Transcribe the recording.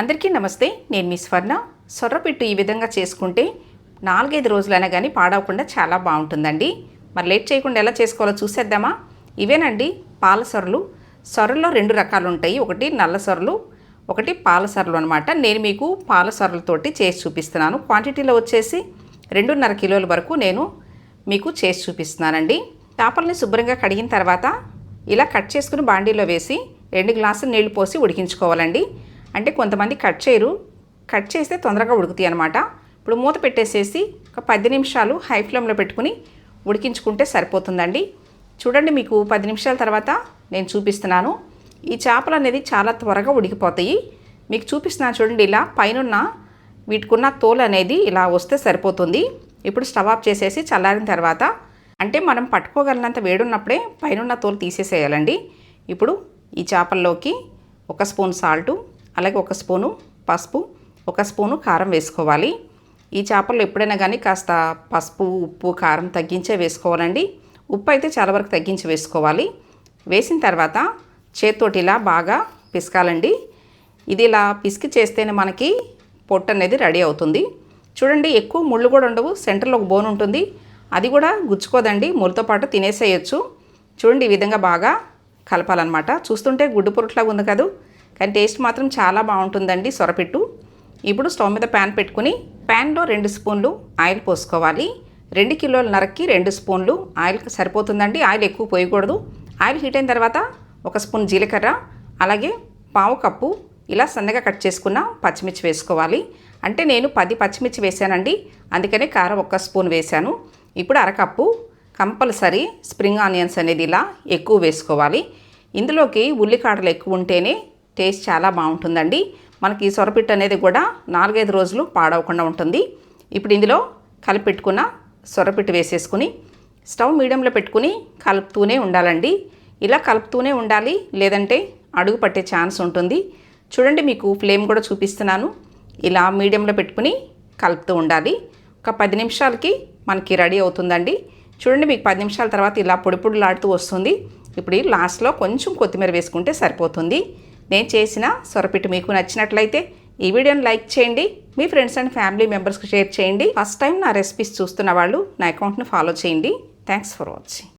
అందరికీ నమస్తే. నేను మీ స్వర్ణ. సొర్రపిట్టు ఈ విధంగా చేసుకుంటే 4-5 రోజులైనా కానీ పాడవకుండా చాలా బాగుంటుందండి. మరి లేట్ చేయకుండా ఎలా చేసుకోవాలో చూసేద్దామా? ఇవేనండి పాల సొరలు. సొరల్లో 2 రకాలు ఉంటాయి. ఒకటి నల్ల సొరలు, ఒకటి పాల సొరలు అనమాట. నేను మీకు పాల సొరలతోటి చేసి చూపిస్తున్నాను. క్వాంటిటీలో వచ్చేసి 2.5 కిలోల వరకు నేను మీకు చేసి చూపిస్తున్నానండి. చేపల్ని శుభ్రంగా కడిగిన తర్వాత ఇలా కట్ చేసుకుని బాండీలో వేసి 2 గ్లాసులు నీళ్లు పోసి ఉడికించుకోవాలండి. అంటే కొంతమంది కట్ చేయరు, కట్ చేస్తే తొందరగా ఉడుకుతాయి అనమాట. ఇప్పుడు మూత పెట్టేసేసి ఒక 10 నిమిషాలు హై ఫ్లేమ్లో పెట్టుకుని ఉడికించుకుంటే సరిపోతుందండి. చూడండి, మీకు 10 నిమిషాల తర్వాత నేను చూపిస్తున్నాను. ఈ చేపలు అనేది చాలా త్వరగా ఉడికిపోతాయి. మీకు చూపిస్తున్నాను చూడండి. ఇలా పైనున్న వీటికున్న తోలు అనేది ఇలా వస్తే సరిపోతుంది. ఇప్పుడు స్టవ్ ఆఫ్ చేసేసి చల్లారిన తర్వాత, అంటే మనం పట్టుకోగలిగినంత వేడున్నప్పుడే పైనున్న తోలు తీసేసేయాలండి. ఇప్పుడు ఈ చేపల్లోకి 1 స్పూన్ సాల్టు, అలాగే 1 స్పూను పసుపు, 1 స్పూను కారం వేసుకోవాలి. ఈ చేపల్లో ఎప్పుడైనా కానీ కాస్త పసుపు, ఉప్పు, కారం తగ్గించే వేసుకోవాలండి. ఉప్పు అయితే చాలా వరకు తగ్గించి వేసుకోవాలి. వేసిన తర్వాత చేత్తోటి ఇలా బాగా పిసకాలండి. ఇది ఇలా పిసికి చేస్తేనే మనకి పొట్టు అనేది రెడీ అవుతుంది. చూడండి, ఎక్కువ ముళ్ళు కూడా ఉండవు. సెంటర్లో ఒక బోన్ ఉంటుంది, అది కూడా గుచ్చుకోదండి. ముళ్ళతో పాటు తినేసేయచ్చు. చూడండి, ఈ విధంగా బాగా కలపాలన్నమాట. చూస్తుంటే గుడ్డు పొరుట్లాగా ఉంది కదా, కానీ టేస్ట్ మాత్రం చాలా బాగుంటుందండి సొరపిట్టు. ఇప్పుడు స్టవ్ మీద ప్యాన్ పెట్టుకుని ప్యాన్లో 2 స్పూన్లు ఆయిల్ పోసుకోవాలి. 2 కిలోలన్నరకి 2 స్పూన్లు ఆయిల్ సరిపోతుందండి. ఆయిల్ ఎక్కువ పోయకూడదు. ఆయిల్ హీట్ అయిన తర్వాత 1 స్పూన్ జీలకర్ర, అలాగే పావు కప్పు ఇలా సన్నగా కట్ చేసుకున్న పచ్చిమిర్చి వేసుకోవాలి. అంటే నేను 10 పచ్చిమిర్చి వేసానండి, అందుకనే కారం 1 స్పూన్ వేశాను. ఇప్పుడు అరకప్పు కంపల్సరీ స్ప్రింగ్ ఆనియన్స్ అనేది ఇలా ఎక్కువ వేసుకోవాలి. ఇందులోకి ఉల్లికాడలు ఎక్కువ ఉంటేనే టేస్ట్ చాలా బాగుంటుందండి. మనకి సొరపిట్టు అనేది కూడా 4-5 రోజులు పాడవకుండా ఉంటుంది. ఇప్పుడు ఇందులో కలిపి పెట్టుకున్న సొరపిట్టు వేసేసుకుని స్టవ్ మీడియంలో పెట్టుకుని కలుపుతూనే ఉండాలండి. ఇలా కలుపుతూనే ఉండాలి, లేదంటే అడుగు పట్టే ఛాన్స్ ఉంటుంది. చూడండి, మీకు ఫ్లేమ్ కూడా చూపిస్తున్నాను. ఇలా మీడియంలో పెట్టుకుని కలుపుతూ ఉండాలి. ఒక 10 నిమిషాలకి మనకి రెడీ అవుతుందండి. చూడండి, మీకు 10 నిమిషాల తర్వాత ఇలా పొడి పొడిలాడుతూ వస్తుంది. ఇప్పుడు లాస్ట్లో కొంచెం కొత్తిమీర వేసుకుంటే సరిపోతుంది. నేను చేసిన సొరపిట్టు మీకు నచ్చినట్లయితే ఈ వీడియోని లైక్ చేయండి, మీ ఫ్రెండ్స్ అండ్ ఫ్యామిలీ మెంబర్స్కి షేర్ చేయండి. ఫస్ట్ టైం నా రెసిపీస్ చూస్తున్న వాళ్ళు నా అకౌంట్ని ఫాలో చేయండి. Thanks for watching.